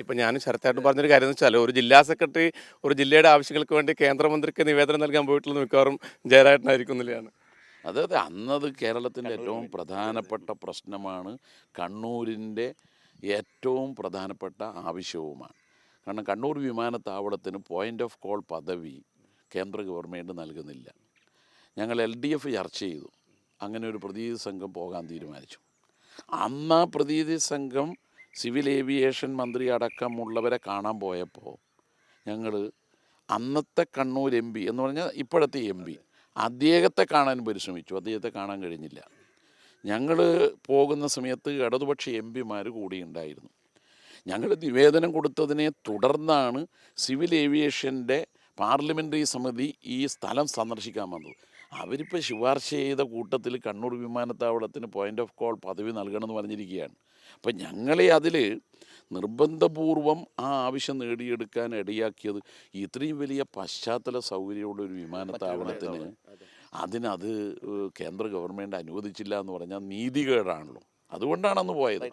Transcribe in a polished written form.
ഇപ്പം ഞാനും ശരത്തായിട്ട് പറഞ്ഞൊരു കാര്യം എന്ന് വെച്ചാൽ ഒരു ജില്ലാ സെക്രട്ടറി ഒരു ജില്ലയുടെ ആവശ്യങ്ങൾക്ക് വേണ്ടി കേന്ദ്രമന്ത്രിക്ക് നിവേദനം നൽകാൻ പോയിട്ടുള്ളത് മിക്കവാറും ജയരാജനായിരിക്കും എന്നുള്ളതാണ്. അതെ അതെ, അന്നത് കേരളത്തിൻ്റെ ഏറ്റവും പ്രധാനപ്പെട്ട പ്രശ്നമാണ്. കണ്ണൂരിൻ്റെ ഏറ്റവും പ്രധാനപ്പെട്ട ആവശ്യവുമാണ്. കാരണം കണ്ണൂർ വിമാനത്താവളത്തിന് പോയിൻ്റ് ഓഫ് കോൾ പദവി കേന്ദ്ര ഗവൺമെൻറ് നൽകുന്നില്ല. ഞങ്ങൾ LDF ചർച്ച ചെയ്തു, അങ്ങനെ ഒരു പ്രതിനിധി സംഘം പോകാൻ തീരുമാനിച്ചു. അന്ന് ആ പ്രതിനിധി സംഘം സിവിൽ ഏവിയേഷൻ മന്ത്രി അടക്കമുള്ളവരെ കാണാൻ പോയപ്പോൾ ഞങ്ങൾ അന്നത്തെ കണ്ണൂർ MP എന്ന് പറഞ്ഞാൽ ഇപ്പോഴത്തെ MP അദ്ദേഹത്തെ കാണാൻ പരിശ്രമിച്ചു, അദ്ദേഹത്തെ കാണാൻ കഴിഞ്ഞില്ല. ഞങ്ങൾ പോകുന്ന സമയത്ത് ഇടതുപക്ഷ MP കൂടി ഉണ്ടായിരുന്നു. ഞങ്ങൾ നിവേദനം കൊടുത്തതിനെ തുടർന്നാണ് സിവിൽ ഏവിയേഷൻ്റെ പാർലമെൻ്ററി സമിതി ഈ സ്ഥലം സന്ദർശിക്കാൻ വന്നത്. അവരിപ്പോൾ ശുപാർശ ചെയ്ത കൂട്ടത്തിൽ കണ്ണൂർ വിമാനത്താവളത്തിന് പോയിൻ്റ് ഓഫ് കോൾ പദവി നൽകണമെന്ന് പറഞ്ഞിരിക്കുകയാണ്. അപ്പം ഞങ്ങളെ അതിൽ നിർബന്ധപൂർവം ആ ആവശ്യം നേടിയെടുക്കാൻ ഇടയാക്കിയത് ഇത്രയും വലിയ പശ്ചാത്തല സൗകര്യമുള്ള ഒരു വിമാനത്താവളത്തിന് അതിനത് കേന്ദ്ര ഗവൺമെൻറ് അനുവദിച്ചില്ല എന്ന് പറഞ്ഞാൽ നീതികേടാണല്ലോ. അതുകൊണ്ടാണ് അന്ന് പോയത്.